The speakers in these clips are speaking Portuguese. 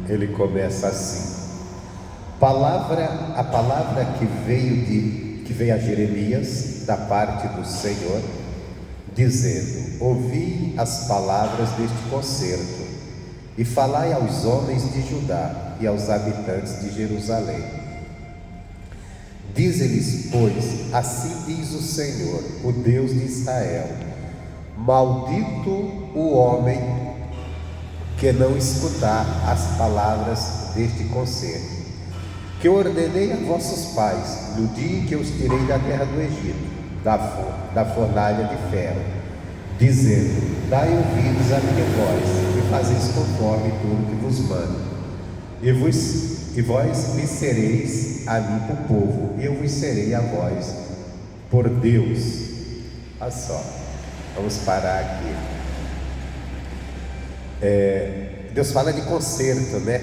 Ele começa assim: a palavra que veio a Jeremias da parte do Senhor, dizendo: ouvi as palavras deste concerto e falai aos homens de Judá e aos habitantes de Jerusalém. Dize-lhes, pois, assim diz o Senhor, o Deus de Israel: maldito o homem que não escutar as palavras deste concerto, que eu ordenei a vossos pais no dia em que os tirei da terra do Egito, da fornalha de ferro, dizendo: dai ouvidos à minha voz e fazeis conforme tudo que vos mando, e vós me sereis a mim por povo, e eu vos serei a vós por Deus. Olha só, vamos parar aqui. Deus fala de concerto, né?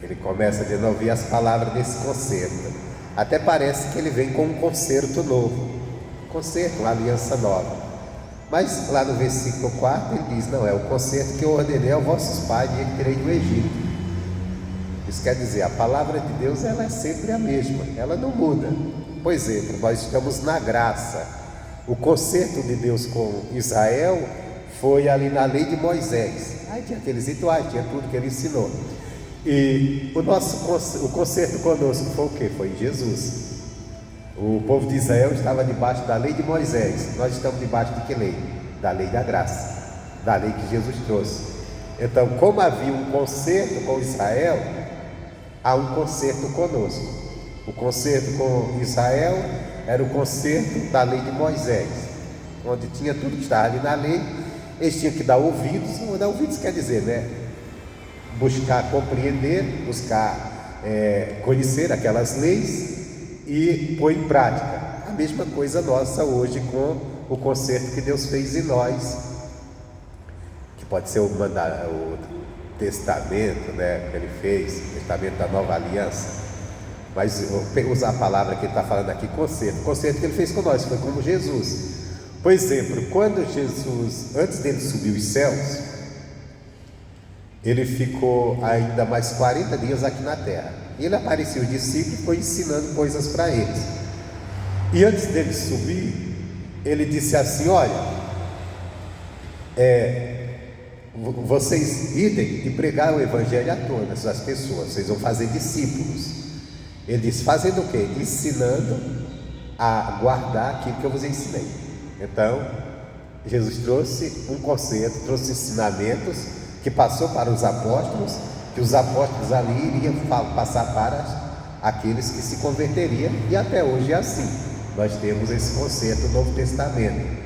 Ele começa dizendo: ouvir as palavras desse concerto. Até parece que ele vem com um concerto novo, uma aliança nova. Mas lá no versículo 4 ele diz: não, é o concerto que eu ordenei aos vossos pais e que tirei do Egito. Isso quer dizer, a palavra de Deus, ela é sempre a mesma, ela não muda. Por exemplo, nós estamos na graça. O concerto de Deus com Israel foi ali na lei de Moisés. Aí tinha aqueles rituais, tinha tudo que ele ensinou. E o concerto conosco foi o quê? Foi Jesus. O povo de Israel estava debaixo da lei de Moisés. Nós estamos debaixo de que lei? Da lei da graça, da lei que Jesus trouxe. Então, como havia um concerto com Israel, há um concerto conosco. O concerto com Israel era o concerto da lei de Moisés, onde tinha tudo que estava ali na lei. Eles tinham que dar ouvidos. Dar ouvidos quer dizer, né? Buscar compreender, buscar conhecer aquelas leis e pôr em prática. A mesma coisa nossa hoje com o concerto que Deus fez em nós, que pode ser o testamento, né, que ele fez, o testamento da nova aliança. Mas usar a palavra que ele está falando aqui, concerto que ele fez com nós, foi como Jesus. Por exemplo, quando Jesus, antes dele subir os céus, ele ficou ainda mais 40 dias aqui na terra. E ele apareceu aos discípulos e foi ensinando coisas para eles. E antes dele subir, ele disse assim: olha, vocês idem e pregar o evangelho a todas as pessoas, vocês vão fazer discípulos. Ele disse: fazendo o quê? Ensinando a guardar aquilo que eu vos ensinei. Então, Jesus trouxe um conceito, trouxe ensinamentos que passou para os apóstolos, que os apóstolos ali iriam passar para aqueles que se converteriam, e até hoje é assim. Nós temos esse conceito do Novo Testamento.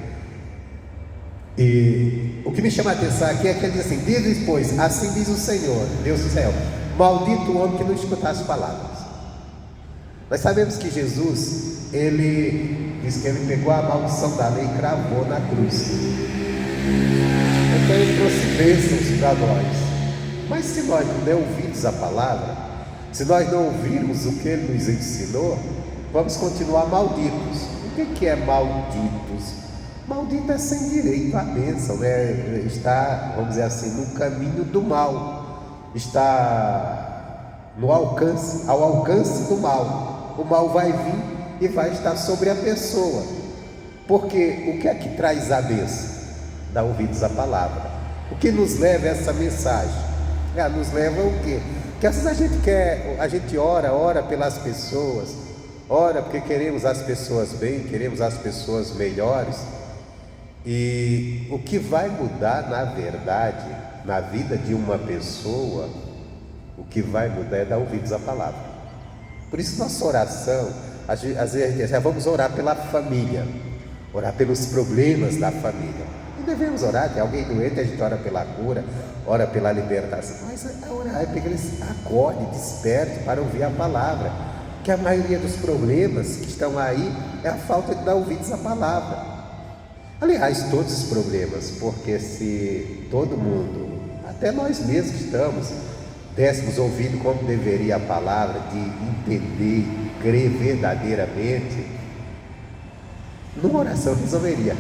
E o que me chama a atenção aqui é que ele diz assim: diz, pois, assim diz o Senhor, Deus do céu, maldito o homem que não escutar as palavras. Nós sabemos que Jesus, ele diz que ele pegou a maldição da lei e cravou na cruz. Então ele trouxe bênçãos para nós. Mas se nós não der ouvidos à palavra, se nós não ouvirmos o que ele nos ensinou, vamos continuar malditos. O que é malditos? Maldito é sem direito à bênção, né? Está, vamos dizer assim, no caminho do mal, está ao alcance do mal. O mal vai vir e vai estar sobre a pessoa. Porque o que é que traz a bênção? Dar ouvidos à palavra. O que nos leva a essa mensagem? Nos leva o quê? Que às vezes a gente ora pelas pessoas, ora porque queremos as pessoas bem, queremos as pessoas melhores. E o que vai mudar, na verdade, na vida de uma pessoa, o que vai mudar é dar ouvidos à palavra. Por isso nossa oração, às vezes já vamos orar pela família, orar pelos problemas da família. E devemos orar, tem alguém doente, a gente ora pela cura, ora pela libertação. Mas a orar é para que eles acordem, despertem para ouvir a palavra. Que a maioria dos problemas que estão aí é a falta de dar ouvidos à palavra. Aliás, todos os problemas, porque se todo mundo, até nós mesmos estamos, dessemos ouvido como deveria a palavra, de entender, crer verdadeiramente, numa oração resolveria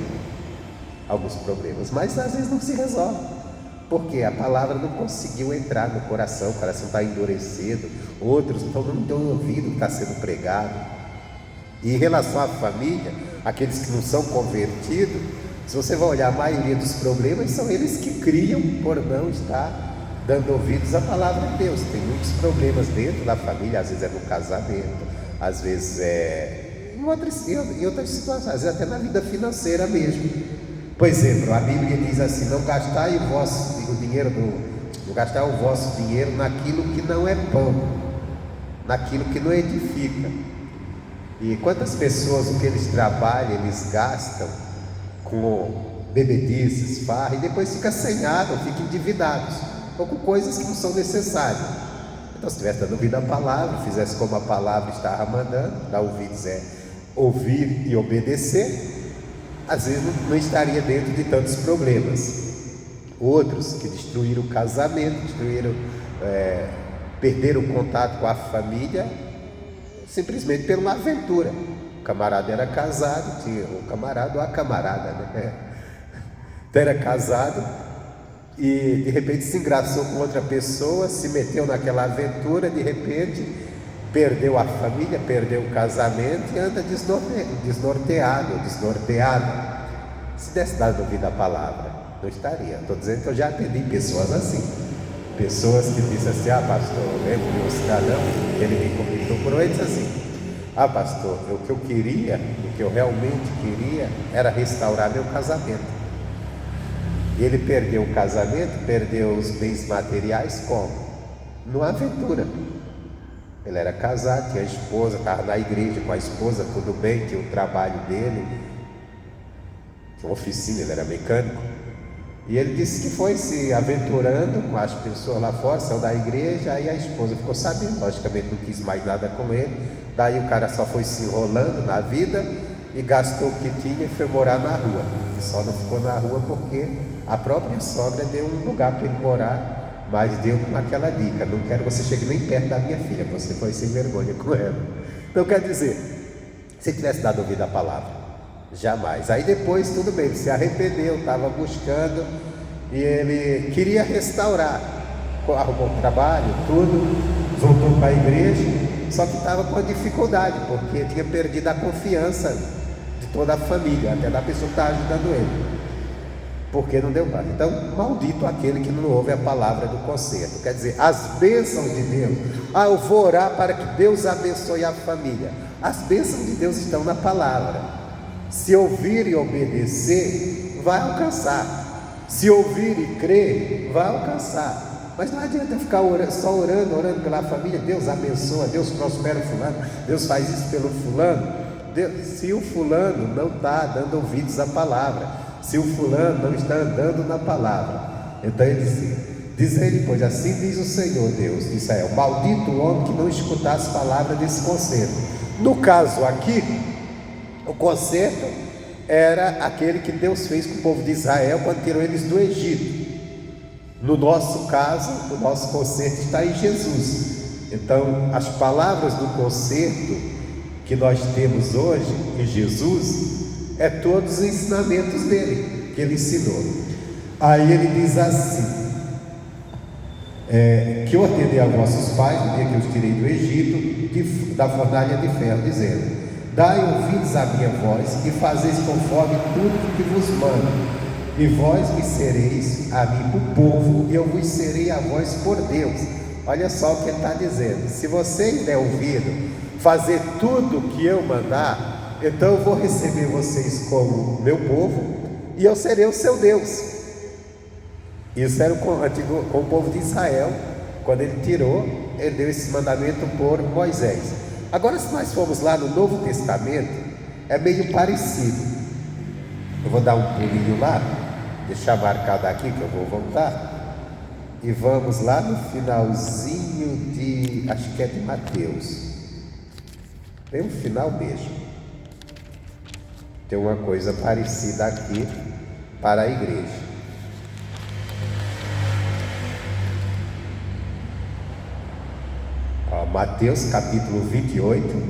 alguns problemas, mas às vezes não se resolve. porque a palavra não conseguiu entrar no coração, o coração está endurecido, outros não estão ouvindo o que está sendo pregado. E em relação à família, aqueles que não são convertidos, se você vai olhar, a maioria dos problemas são eles que criam por não estar dando ouvidos à palavra de Deus. Tem muitos problemas dentro da família, às vezes é no casamento, às vezes é em outras situações, às vezes até na vida financeira mesmo. Por exemplo, a Bíblia diz assim: não gastai o vosso dinheiro naquilo que não é pão, naquilo que não edifica. E quantas pessoas, o que eles trabalham, eles gastam com bebedices, farra, e depois fica sem água, ficam endividados, ou com coisas que não são necessárias. Então, se estivesse dando ouvido à palavra, fizesse como a palavra estava mandando, dar ouvidos é ouvir e obedecer, às vezes não estaria dentro de tantos problemas. Outros que destruíram o casamento, perderam o contato com a família, simplesmente por uma aventura. O camarada era casado, tinha o camarada ou a camarada, né? Então era casado e de repente se engraçou com outra pessoa, se meteu naquela aventura, de repente perdeu a família, perdeu o casamento e anda desnorteado. Se desse dado ouvido à palavra, não estaria. Estou dizendo que eu já atendi pessoas assim, pessoas que dizem assim: pastor, eu lembro de um cidadão, ele me procurou e disse assim: pastor, o que eu queria, o que eu realmente queria era restaurar meu casamento. E ele perdeu o casamento, perdeu os bens materiais como? Numa aventura. Ele era casado, tinha a esposa, estava na igreja com a esposa, tudo bem, tinha o trabalho dele, tinha uma oficina, ele era mecânico. E ele disse que foi se aventurando com as pessoas lá fora, saiu da igreja, aí a esposa ficou sabendo, logicamente não quis mais nada com ele. Daí o cara só foi se enrolando na vida e gastou o que tinha e foi morar na rua. E só não ficou na rua porque a própria sogra deu um lugar para ele morar, mas deu com aquela dica: não quero que você chegue nem perto da minha filha, você foi sem vergonha com ela. Então quer dizer, se tivesse dado ouvido à palavra, jamais. Aí depois tudo bem, ele se arrependeu, estava buscando e ele queria restaurar, arrumou um trabalho, tudo, voltou para a igreja, só que estava com dificuldade, porque tinha perdido a confiança de toda a família, até da pessoa que estava ajudando ele, porque não deu mais. Então, maldito aquele que não ouve a palavra do conserto. Quer dizer, as bênçãos de Deus, eu vou orar para que Deus abençoe a família. As bênçãos de Deus estão na palavra. Se ouvir e obedecer, vai alcançar. Se ouvir e crer, vai alcançar. Mas não adianta ficar só orando pela família: Deus abençoa, Deus prospera o fulano, Deus faz isso pelo fulano. Se o fulano não está dando ouvidos à palavra, se o fulano não está andando na palavra, então ele diz ele: pois assim diz o Senhor Deus de Israel: maldito o homem que não escutar as palavras desse conselho. No caso aqui, o conserto era aquele que Deus fez com o povo de Israel quando tirou eles do Egito. No nosso caso, o nosso conserto está em Jesus. Então, as palavras do conserto que nós temos hoje em Jesus é todos os ensinamentos dele, que ele ensinou. Aí ele diz assim: que eu ordenei a vossos pais no dia que eu os tirei do Egito, da fornalha de ferro, dizendo: dai ouvidos à minha voz e fazeis conforme tudo que vos mando, e vós me sereis a mim por povo, e eu vos serei a vós por Deus. Olha só o que ele está dizendo: se vocês der ouvido, fazer tudo o que eu mandar, então eu vou receber vocês como meu povo, e eu serei o seu Deus. Isso era com o povo de Israel. Quando ele tirou, ele deu esse mandamento por Moisés. Agora, se nós formos lá no Novo Testamento, é meio parecido. Eu vou dar um pulinho lá, deixar marcado aqui que eu vou voltar, e vamos lá no finalzinho de, acho que é de Mateus, bem no final mesmo. Tem uma coisa parecida aqui para a igreja. Mateus capítulo 28,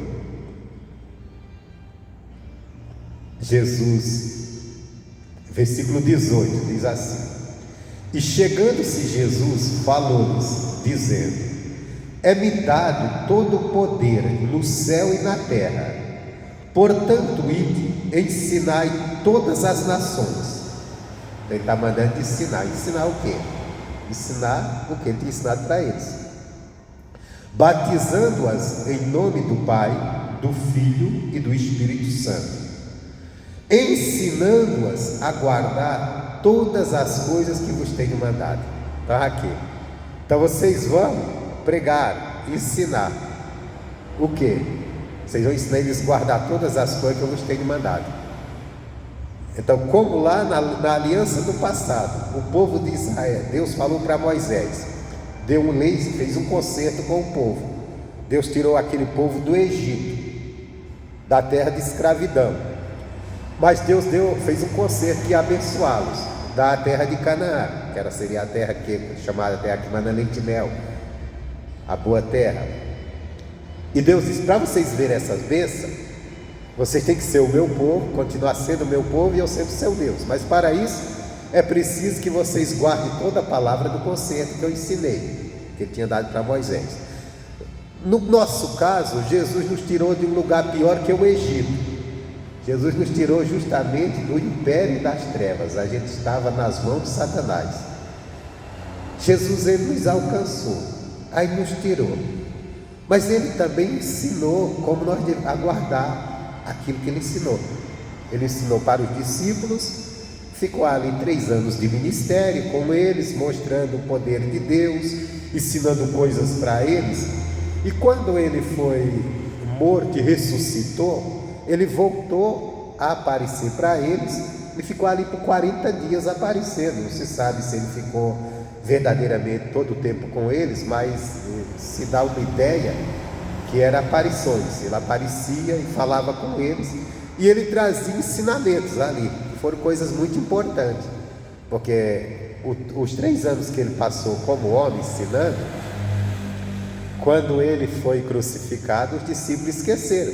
Jesus, versículo 18, diz assim: E chegando-se Jesus, falou-lhes, dizendo: é-me dado todo o poder no céu e na terra. Portanto, ide, ensinai todas as nações. Ele está mandando ensinar. Ensinar o quê? Ensinar o que ele tinha ensinado para eles. Batizando-as em nome do Pai, do Filho e do Espírito Santo, ensinando-as a guardar todas as coisas que vos tenho mandado. Então aqui, então vocês vão pregar, ensinar o quê? Vocês vão ensinar eles a guardar todas as coisas que eu vos tenho mandado. Então, como lá na aliança do passado, o povo de Israel, Deus falou para Moisés, deu um lei, fez um concerto com o povo. Deus tirou aquele povo do Egito, da terra de escravidão. Mas Deus fez um concerto que ia abençoá-los da terra de Canaã, que seria a terra chamada terra que manda leite e mel, a boa terra. E Deus disse: para vocês verem essas bênçãos, vocês têm que ser o meu povo, continuar sendo o meu povo e eu sendo o seu Deus. Mas para isso é preciso que vocês guardem toda a palavra do concerto que eu ensinei, que ele tinha dado para Moisés. No nosso caso, Jesus nos tirou de um lugar pior que o Egito. Jesus nos tirou justamente do império das trevas. A gente estava nas mãos de Satanás. Jesus, ele nos alcançou, aí nos tirou. Mas ele também ensinou como nós devemos aguardar aquilo que ele ensinou. Ele ensinou para os discípulos, ficou ali 3 anos de ministério com eles, mostrando o poder de Deus, ensinando coisas para eles. E quando ele foi morto e ressuscitou, ele voltou a aparecer para eles e ficou ali por 40 dias aparecendo. Não se sabe se ele ficou verdadeiramente todo o tempo com eles, mas se dá uma ideia que era aparições. Ele aparecia e falava com eles, e ele trazia ensinamentos ali, que foram coisas muito importantes, porque os 3 anos que ele passou como homem ensinando, quando ele foi crucificado, os discípulos esqueceram,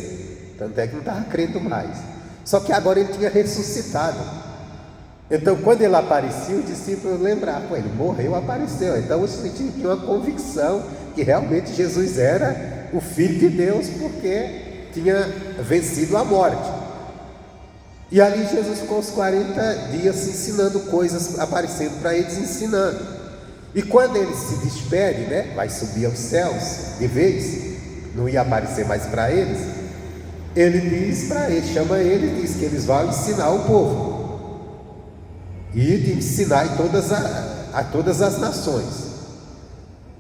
tanto é que não estava crendo mais. Só que agora ele tinha ressuscitado. Então, quando ele aparecia, os discípulos lembravam: ele morreu, apareceu. Então, os discípulos tinham uma convicção que realmente Jesus era o Filho de Deus, porque tinha vencido a morte. E ali Jesus ficou os 40 dias ensinando coisas, aparecendo para eles, ensinando. E quando ele se despede, vai subir aos céus de vez, não ia aparecer mais para eles, ele diz para eles, chama ele e diz que eles vão ensinar o povo. E de ensinar a todas as nações.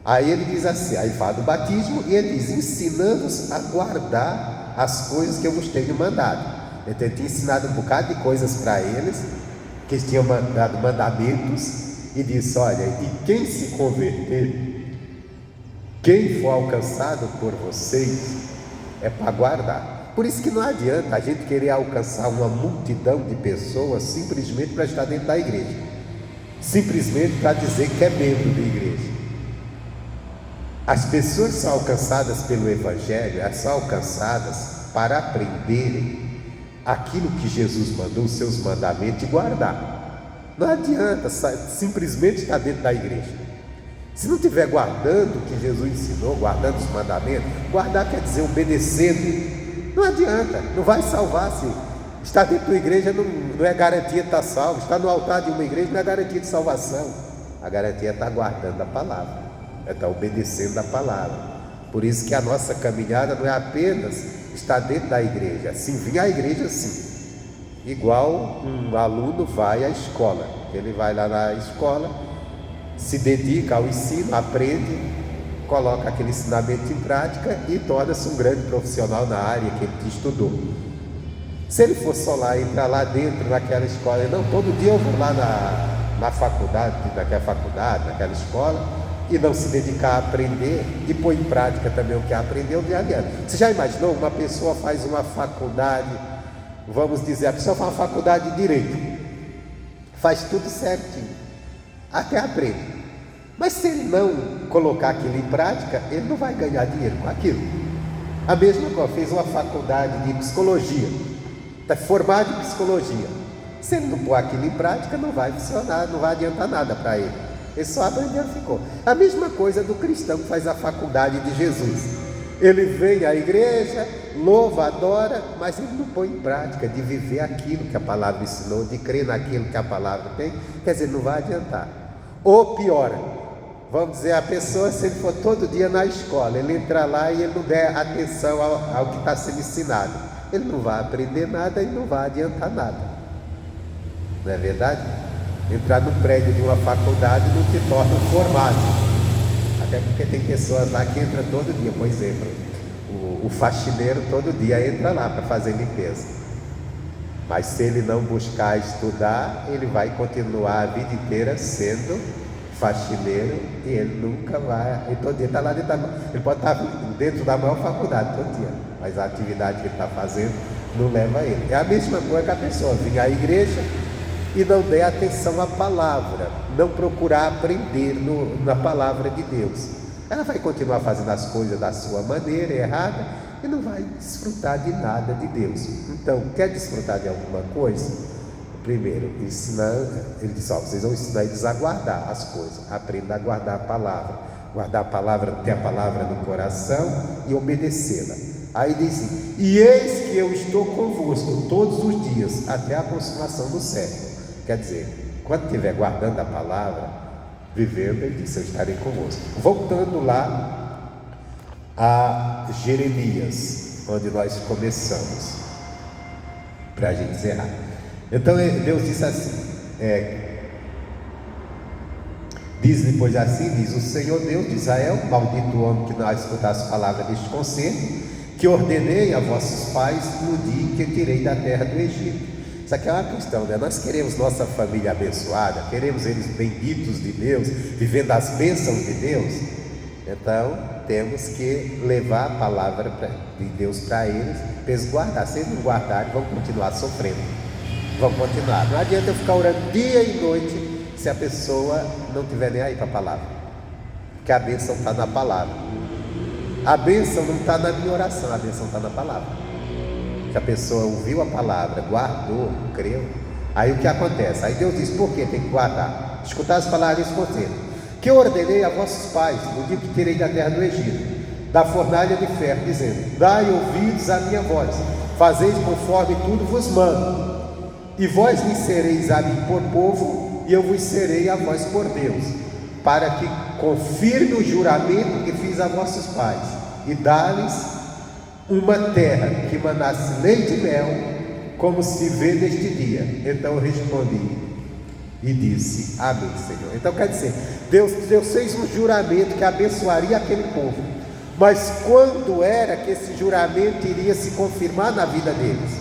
Aí ele diz assim, aí fala do batismo, e ele diz: ensinando-os a guardar as coisas que eu vos tenho mandado. Então ele tinha ensinado um bocado de coisas para eles, que eles tinham dado mandamentos, e disse: olha, e quem se converter, quem for alcançado por vocês, é para guardar. Por isso que não adianta a gente querer alcançar uma multidão de pessoas simplesmente para estar dentro da igreja, simplesmente para dizer que é membro da igreja. As pessoas são alcançadas pelo Evangelho, elas são alcançadas para aprenderem aquilo que Jesus mandou, os seus mandamentos, e guardar. Não adianta simplesmente estar dentro da igreja. Se não estiver guardando o que Jesus ensinou, guardando os mandamentos, guardar quer dizer obedecendo. Não adianta, não vai salvar. Se está dentro da igreja não é garantia de estar salvo. Está no altar de uma igreja não é garantia de salvação. A garantia é estar guardando a palavra, é estar obedecendo a palavra. Por isso que a nossa caminhada não é apenas estar dentro da igreja, sim, vir à igreja sim, igual um aluno vai à escola. Ele vai lá na escola, se dedica ao ensino, aprende, coloca aquele ensinamento em prática e torna-se um grande profissional na área que ele estudou. Se ele for só lá, entrar lá dentro naquela escola, não, todo dia eu vou lá na faculdade, naquela escola, e não se dedicar a aprender e pôr em prática também o que aprendeu, de adianta. Você já imaginou? Uma pessoa faz uma faculdade, vamos dizer, a pessoa faz uma faculdade de Direito, faz tudo certinho, até aprende. Mas se ele não colocar aquilo em prática, ele não vai ganhar dinheiro com aquilo. A mesma coisa, fez uma faculdade de psicologia, está formado em psicologia. Se ele não pôr aquilo em prática, não vai funcionar, não vai adiantar nada para ele. Ele só aprendeu e ficou. A mesma coisa do cristão que faz a faculdade de Jesus. Ele vem à igreja, louva, adora, mas ele não põe em prática de viver aquilo que a palavra ensinou, de crer naquilo que a palavra tem. Quer dizer, não vai adiantar. Ou pior, vamos dizer, a pessoa, se ele for todo dia na escola, ele entra lá e ele não der atenção ao que está sendo ensinado, ele não vai aprender nada e não vai adiantar nada. Não é verdade? Entrar no prédio de uma faculdade não te torna um formado. Até porque tem pessoas lá que entram todo dia, por exemplo, o faxineiro todo dia entra lá para fazer limpeza. Mas se ele não buscar estudar, ele vai continuar a vida inteira sendo faxineiro e ele nunca vai. Ele todo dia está lá dentro ele pode estar dentro da maior faculdade todo dia, mas a atividade que ele está fazendo não leva ele. É a mesma coisa que a pessoa vir à igreja e não der atenção à palavra, não procurar aprender na palavra de Deus. Ela vai continuar fazendo as coisas da sua maneira errada e não vai desfrutar de nada de Deus. Então, quer desfrutar de alguma coisa? Primeiro, ele diz, vocês vão ensinar eles a guardar as coisas. Aprenda a guardar a palavra. Guardar a palavra, ter a palavra no coração e obedecê-la. Aí diz, e eis que eu estou convosco todos os dias, até a consumação do século. Quer dizer, quando estiver guardando a palavra, vivendo, ele disse, eu estarei convosco. Voltando lá a Jeremias, onde nós começamos, para a gente encerrar. Então Deus disse assim, diz depois assim, diz o Senhor Deus de Israel, maldito o homem que não escutar as palavras deste conselho, que ordenei a vossos pais no dia que tirei da terra do Egito. Isso aqui é uma questão, né? Nós queremos nossa família abençoada, queremos eles benditos de Deus, vivendo as bênçãos de Deus. Então temos que levar a palavra de Deus para eles guardar. Se eles não guardarem, vão continuar sofrendo, vão continuar. Não adianta eu ficar orando dia e noite se a pessoa não estiver nem aí para a palavra, porque a bênção está na palavra. A bênção não está na minha oração, a bênção está na palavra. Se a pessoa ouviu a palavra, guardou, creu, aí o que acontece? Aí Deus diz, por que tem que guardar? Escutar as palavras desse conselho, que eu ordenei a vossos pais no dia que tirei da terra do Egito, da fornalha de ferro, dizendo, dai ouvidos à minha voz, fazeis conforme tudo vos mando, e vós me sereis a mim por povo, e eu vos serei a vós por Deus, para que confirme o juramento que fiz a vossos pais, e dá-lhes uma terra que manasse leite e mel, como se vê neste dia. Então eu respondi e disse, amém, Senhor. Então quer dizer, Deus fez um juramento que abençoaria aquele povo, mas quando era que esse juramento iria se confirmar na vida deles?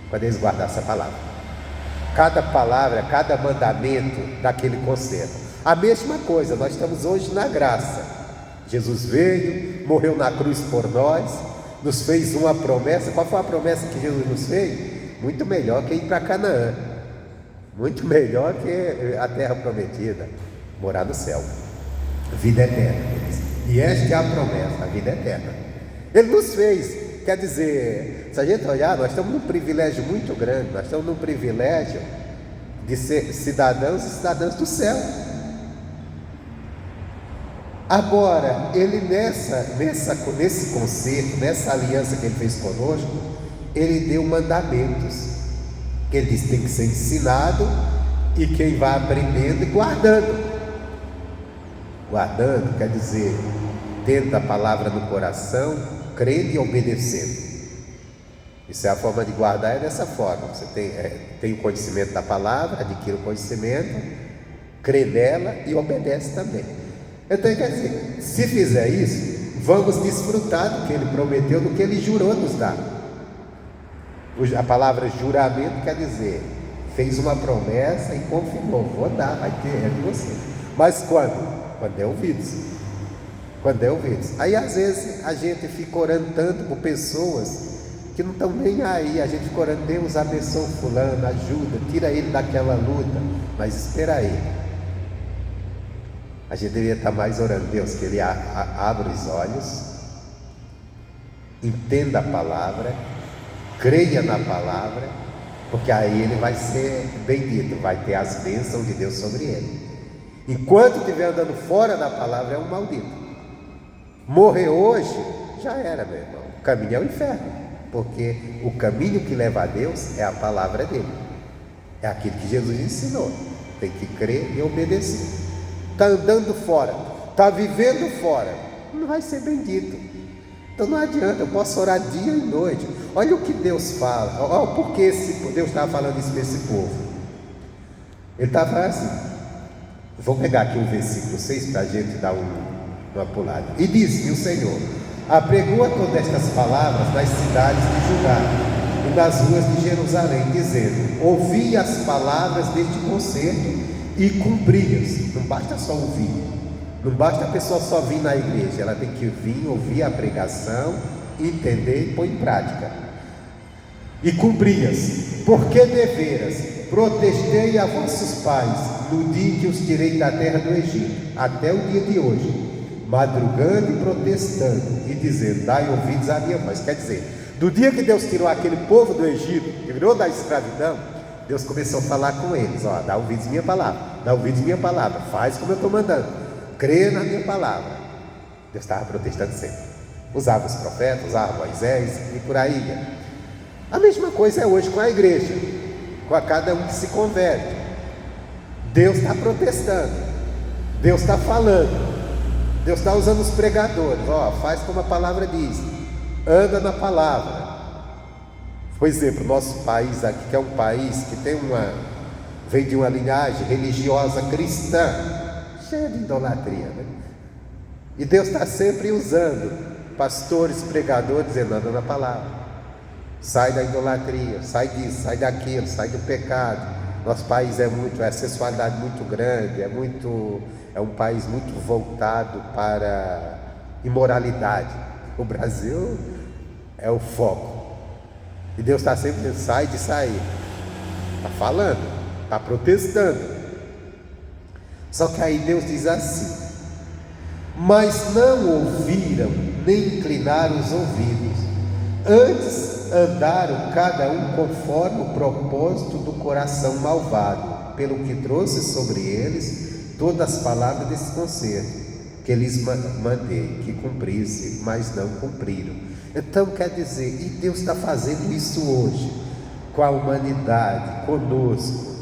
Quando eles guardassem a palavra. Cada palavra, cada mandamento daquele conselho. A mesma coisa, nós estamos hoje na graça. Jesus veio, morreu na cruz por nós, nos fez uma promessa. Qual foi a promessa que Jesus nos fez? Muito melhor que ir para Canaã, muito melhor que a terra prometida, morar no céu, vida eterna. E esta é a promessa, a vida eterna. Ele nos fez, quer dizer, se a gente olhar, nós estamos num privilégio muito grande, nós estamos num privilégio de ser cidadãos e cidadãs do céu. Agora, ele nesse concerto, nessa aliança que ele fez conosco, ele deu mandamentos. Ele disse que tem que ser ensinado, e quem vai aprendendo e guardando. Guardando quer dizer, tendo a palavra no coração, crendo e obedecendo. Isso é a forma de guardar, é dessa forma. Você tem o conhecimento da palavra, adquire o conhecimento, crê nela e obedece também. Então quer dizer, se fizer isso, vamos desfrutar do que ele prometeu, do que ele jurou nos dar. A palavra juramento quer dizer, fez uma promessa e confirmou, vou dar, vai ter, é de você. Mas quando? Quando é ouvidos. Quando é ouvidos. Aí às vezes a gente fica orando tanto por pessoas que não estão nem aí. A gente fica orando, Deus abençoe fulano, ajuda, tira ele daquela luta. Mas espera aí, a gente deveria estar mais orando, Deus, que ele abra os olhos, entenda a palavra, creia na palavra, porque aí ele vai ser bendito, vai ter as bênçãos de Deus sobre ele. Enquanto estiver andando fora da palavra, é um maldito. Morrer hoje, já era, meu irmão. O caminho é o inferno, porque o caminho que leva a Deus é a palavra dele. É aquilo que Jesus ensinou. Tem que crer e obedecer. Está andando fora, está vivendo fora, não vai ser bendito. Então não adianta, eu posso orar dia e noite. Olha o que Deus fala. Olha por que Deus estava falando isso para esse povo. Ele estava falando assim. Vou pegar aqui o versículo 6 para a gente dar uma pulada. E disse o Senhor: apregoa todas estas palavras nas cidades de Judá e nas ruas de Jerusalém, dizendo: ouvi as palavras deste concerto e cumpri-as. Não basta só ouvir, não basta a pessoa só vir na igreja, ela tem que vir, ouvir a pregação, entender e pôr em prática. E cumpri-as, porque deveras protestei a vossos pais no dia que os tirei da terra do Egito, até o dia de hoje, madrugando e protestando, e dizendo: dai ouvidos à minha voz. Quer dizer, do dia que Deus tirou aquele povo do Egito, que virou da escravidão, Deus começou a falar com eles: ó, dá ouvidos à minha palavra, dá ouvidos à minha palavra, faz como eu estou mandando, crê na minha palavra. Deus estava protestando sempre, usava os profetas, usava Moisés e por aí ia. A mesma coisa é hoje com a igreja, com a cada um que se converte. Deus está protestando, Deus está falando, Deus está usando os pregadores: ó, faz como a palavra diz, anda na palavra. Por exemplo, nosso país aqui, que é um país que vem de uma linhagem religiosa cristã, cheia de idolatria, né? E Deus está sempre usando pastores, pregadores, dizendo: anda na palavra, sai da idolatria, sai disso, sai daquilo, sai do pecado. Nosso país é sexualidade muito grande, é um país muito voltado para imoralidade. O Brasil é o foco. E Deus está sempre dizendo: sai de sair. Está falando, está protestando. Só que aí Deus diz assim: mas não ouviram, nem inclinaram os ouvidos. Antes andaram cada um conforme o propósito do coração malvado, pelo que trouxe sobre eles todas as palavras desse concerto, que lhes mandei que cumprisse, mas não cumpriram. Então quer dizer, e Deus está fazendo isso hoje, com a humanidade, conosco.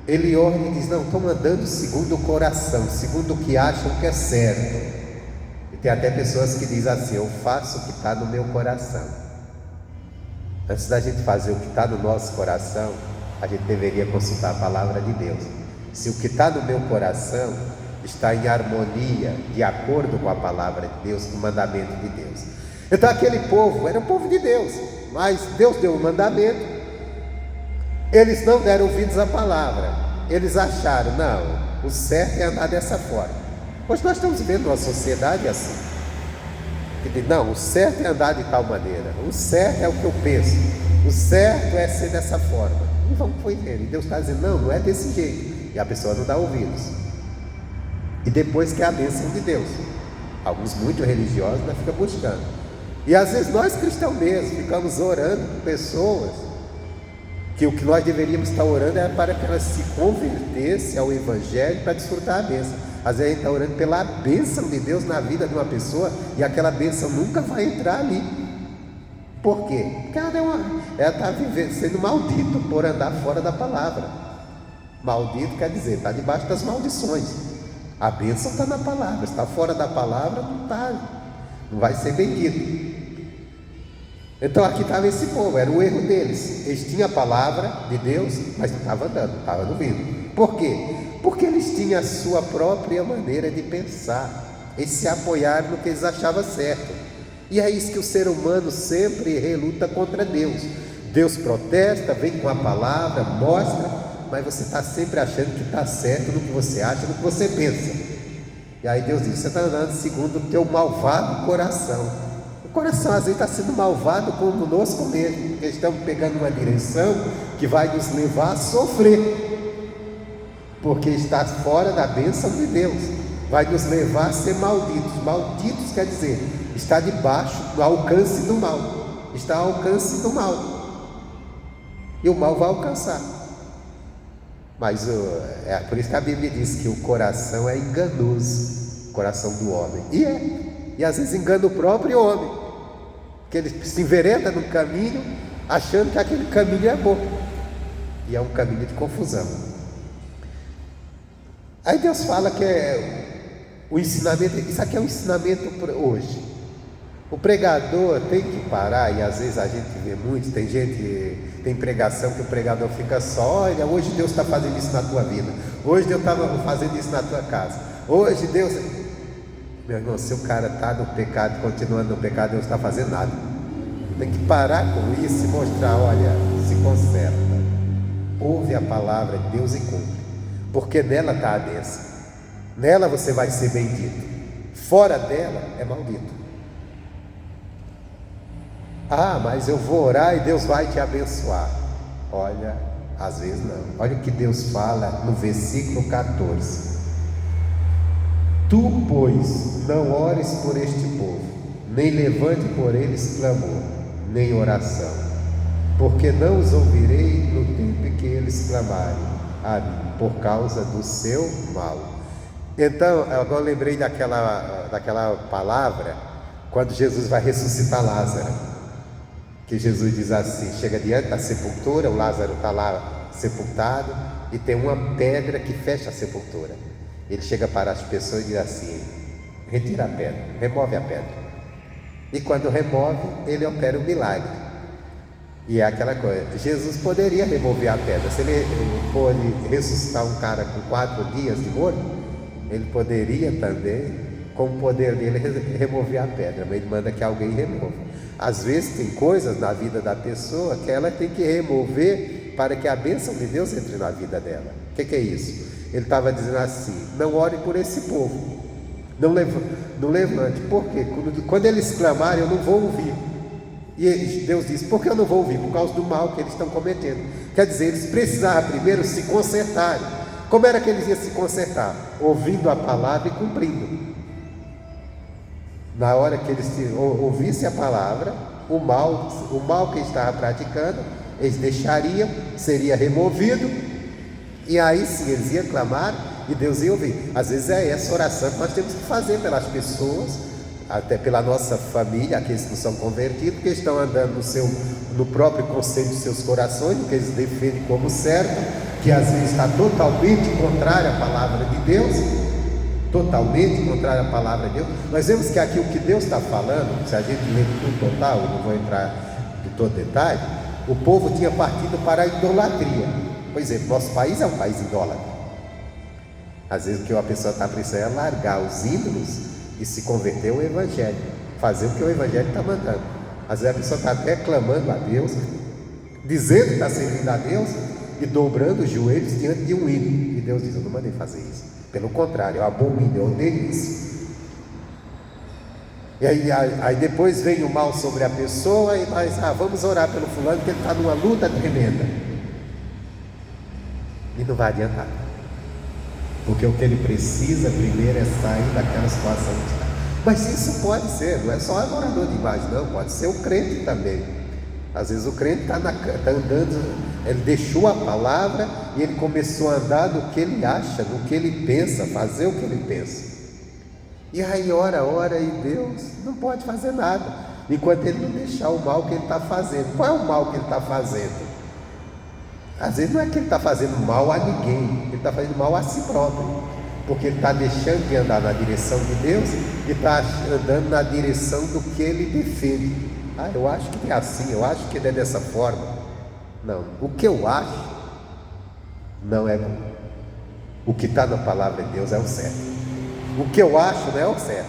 Ele olha e diz: não, estão andando segundo o coração, segundo o que acham que é certo. E tem até pessoas que dizem assim: eu faço o que está no meu coração. Antes da gente fazer o que está no nosso coração, a gente deveria consultar a palavra de Deus. Se o que está no meu coração está em harmonia, de acordo com a palavra de Deus, com o mandamento de Deus. Então aquele povo era o povo de Deus, mas Deus deu um mandamento, eles não deram ouvidos à palavra, eles acharam: não, o certo é andar dessa forma. Hoje nós estamos vendo uma sociedade assim, que diz: não, o certo é andar de tal maneira, o certo é o que eu penso, o certo é ser dessa forma. E vamos por ele. E Deus está dizendo: não, não é desse jeito. E a pessoa não dá ouvidos. E depois que é a bênção de Deus. Alguns muito religiosos ainda ficam buscando. E às vezes nós cristãos mesmo ficamos orando por pessoas que o que nós deveríamos estar orando era para que elas se convertessem ao Evangelho para desfrutar a bênção. Às vezes a gente está orando pela bênção de Deus na vida de uma pessoa e aquela bênção nunca vai entrar ali. Por quê? Porque ela está sendo maldito por andar fora da palavra. Maldito quer dizer, está debaixo das maldições. A bênção está na palavra, está fora da palavra, não está, não vai ser bendito. Então aqui estava esse povo, era o erro deles. Eles tinham a palavra de Deus, mas não estavam andando, não estavam ouvindo. Por quê? Porque eles tinham a sua própria maneira de pensar. Eles se apoiaram no que eles achavam certo. E é isso que o ser humano sempre reluta contra Deus. Deus protesta, vem com a palavra, mostra, mas você está sempre achando que está certo no que você acha, no que você pensa. E aí Deus diz: você está andando segundo o teu malvado coração. O coração às vezes está sendo malvado conosco mesmo, porque estamos pegando uma direção que vai nos levar a sofrer, porque está fora da bênção de Deus, vai nos levar a ser malditos. Malditos quer dizer, está debaixo do alcance do mal, está ao alcance do mal, e o mal vai alcançar. Mas é por isso que a Bíblia diz que o coração é enganoso, o coração do homem. E às vezes engana o próprio homem, que ele se envereda no caminho, achando que aquele caminho é bom, e é um caminho de confusão. Aí Deus fala que o ensinamento, isso aqui é um ensinamento para hoje. O pregador tem que parar, e às vezes a gente vê muito, tem pregação que o pregador fica só, olha, hoje Deus está fazendo isso na tua vida, hoje Deus estava fazendo isso na tua casa, hoje Deus... Meu irmão, se o cara está no pecado, continuando no pecado, Deus não está fazendo nada. Tem que parar com isso e mostrar, olha, se conserta, ouve a palavra de Deus e cumpre, porque nela está a bênção, nela você vai ser bendito, fora dela é maldito. Ah, mas eu vou orar e Deus vai te abençoar. Olha, às vezes não. Olha o que Deus fala no versículo 14: Tu, pois, não ores por este povo, nem levante por eles clamor, nem oração, porque não os ouvirei no tempo em que eles clamarem a mim, por causa do seu mal. Então, agora eu lembrei daquela palavra, quando Jesus vai ressuscitar Lázaro, que Jesus diz assim, chega diante da sepultura, o Lázaro está lá sepultado, e tem uma pedra que fecha a sepultura. Ele chega para as pessoas e diz assim, retira a pedra, remove a pedra. E quando remove, ele opera o milagre. E é aquela coisa, Jesus poderia remover a pedra. Se ele pôde ressuscitar um cara com 4 dias de morto, ele poderia também, com o poder dele, remover a pedra, mas ele manda que alguém remova. Às vezes tem coisas na vida da pessoa que ela tem que remover para que a bênção de Deus entre na vida dela. O que é isso? Ele estava dizendo assim, não ore por esse povo, não levante, por quê? Quando eles clamarem eu não vou ouvir. E Deus disse, por que eu não vou ouvir? Por causa do mal que eles estão cometendo. Quer dizer, eles precisavam primeiro se consertarem. Como era que eles iam se consertar? Ouvindo a palavra e cumprindo. Na hora que eles ouvissem a palavra, o mal que eles estavam praticando, eles deixariam, seria removido, e aí sim eles iam clamar e Deus ia ouvir. Às vezes é essa oração que nós temos que fazer pelas pessoas, até pela nossa família, aqueles que não são convertidos, que estão andando no próprio conselho dos seus corações, que eles defendem como certo, que às vezes está totalmente contrário à palavra de Deus, totalmente contrário à palavra de Deus. Nós vemos que aqui o que Deus está falando, se a gente ler tudo total, eu não vou entrar em todo detalhe, o povo tinha partido para a idolatria. Por exemplo, nosso país é um país idólatra. Às vezes o que uma pessoa está precisando é largar os ídolos e se converter ao Evangelho, fazer o que o Evangelho está mandando. Às vezes a pessoa está até clamando a Deus, dizendo que está servindo a Deus e dobrando os joelhos diante de um ídolo, e Deus diz, eu não mandei fazer isso, pelo contrário, eu abomino, eu odeio isso. E aí depois vem o mal sobre a pessoa e nós, vamos orar pelo fulano que ele está numa luta tremenda, e não vai adiantar, porque o que ele precisa primeiro é sair daquela situação que está. Mas isso pode ser, não é só adorador de imagem, não, pode ser o crente também. Às vezes o crente está andando, ele deixou a palavra e ele começou a andar no que ele acha, no que ele pensa, fazer o que ele pensa. E aí ora e Deus não pode fazer nada, enquanto ele não deixar o mal que ele está fazendo. Qual é o mal que ele está fazendo? Às vezes não é que ele está fazendo mal a ninguém, ele está fazendo mal a si próprio, porque ele está deixando de andar na direção de Deus e está andando na direção do que ele defende. Eu acho que é assim, eu acho que é dessa forma. Não, o que eu acho não é bom. O que está na palavra de Deus é o certo. O que eu acho não é o certo.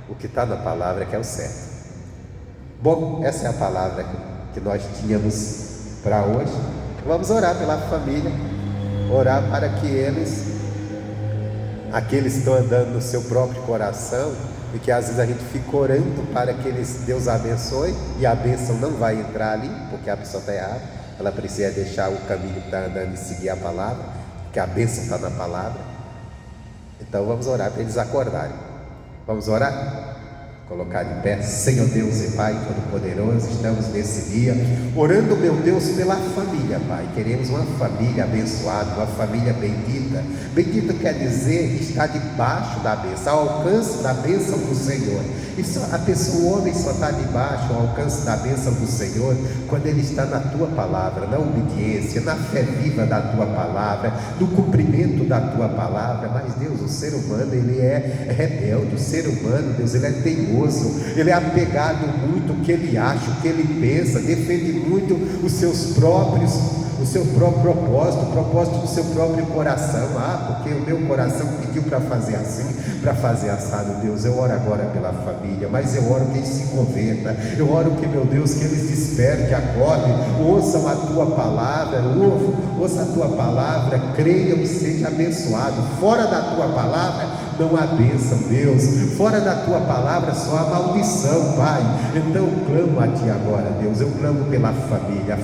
O que está na palavra é que é o certo. Bom, essa é a palavra que nós tínhamos para hoje. Vamos orar pela família, orar para que aqueles que estão andando no seu próprio coração, e que às vezes a gente fica orando para que Deus abençoe, e a bênção não vai entrar ali, porque a pessoa está errada, ela precisa deixar o caminho que está andando e seguir a palavra, porque a bênção está na palavra. Então vamos orar para eles acordarem. Vamos orar? Colocar de pé. Senhor Deus e Pai Todo-Poderoso, estamos nesse dia orando, meu Deus, pela família, Pai. Queremos uma família abençoada, uma família bendita. Bendito quer dizer estar debaixo da bênção, ao alcance da bênção do Senhor. E o homem só está debaixo, ao alcance da bênção do Senhor, quando ele está na tua palavra, na obediência, na fé viva da tua palavra, no cumprimento da tua palavra. Mas Deus, o ser humano, ele é rebelde. O ser humano, Deus, ele é teimoso. Ele é apegado muito ao que ele acha, o que ele pensa, defende muito o seu próprio propósito, o propósito do seu próprio coração. Porque o meu coração pediu para fazer assim, para fazer assado. Deus, eu oro agora pela família, mas eu oro que eles se converta, eu oro que, meu Deus, que eles despertem, acordem, ouçam a tua palavra, ouçam a tua palavra, creiam e sejam abençoados. Fora da tua palavra não há bênção, Deus. Fora da tua palavra só há maldição, Pai. Então eu clamo a ti agora, Deus. Eu clamo pela família,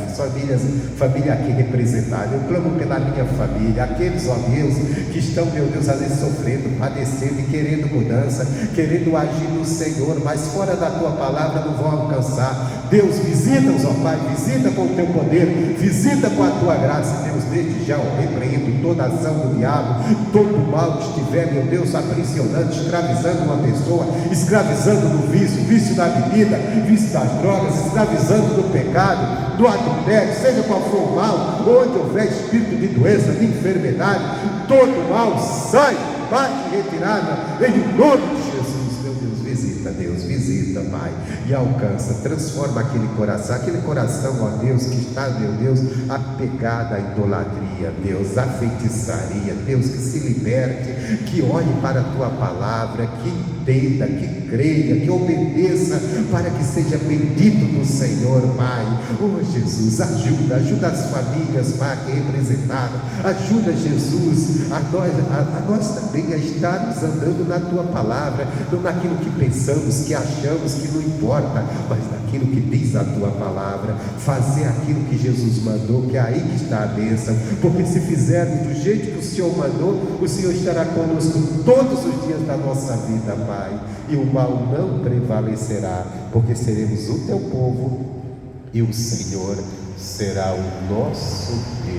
família aqui representada. Eu clamo pela minha família, aqueles, ó Deus, que estão, meu Deus, às vezes sofrendo, padecendo e querendo mudança, querendo agir no Senhor, mas fora da tua palavra não vão alcançar. Deus, visita-os, ó Pai, visita com o teu poder, visita com a tua graça. Deus, desde já eu repreendo toda ação do diabo, todo mal que estiver, meu Deus, aprisionando, escravizando uma pessoa, escravizando no vício da bebida, vício das drogas, escravizando no pecado, no adultério, seja qual for o mal, onde houver espírito de doença, de enfermidade, todo mal sai, bate retirada, em nome de Jesus. Meu Deus, visita, Deus, visita, Pai, e alcança, transforma aquele coração, ó Deus, que está, meu Deus, apegado à idolatria, Deus, à feitiçaria, Deus, que se liberte, que olhe para a tua palavra, que entenda, que creia, que obedeça, para que seja bendito do Senhor, Pai. Oh Jesus, ajuda as famílias, Pai, aqui representadas, ajuda, Jesus, a nós também a estarmos andando na tua palavra, não naquilo que pensamos, que achamos, que não importa, mas naquilo que diz a tua palavra, fazer aquilo que Jesus mandou, que é aí que está a bênção, porque se fizermos do jeito que o Senhor mandou, o Senhor estará conosco todos os dias da nossa vida, Pai, e o mal não prevalecerá, porque seremos o teu povo e o Senhor será o nosso Deus.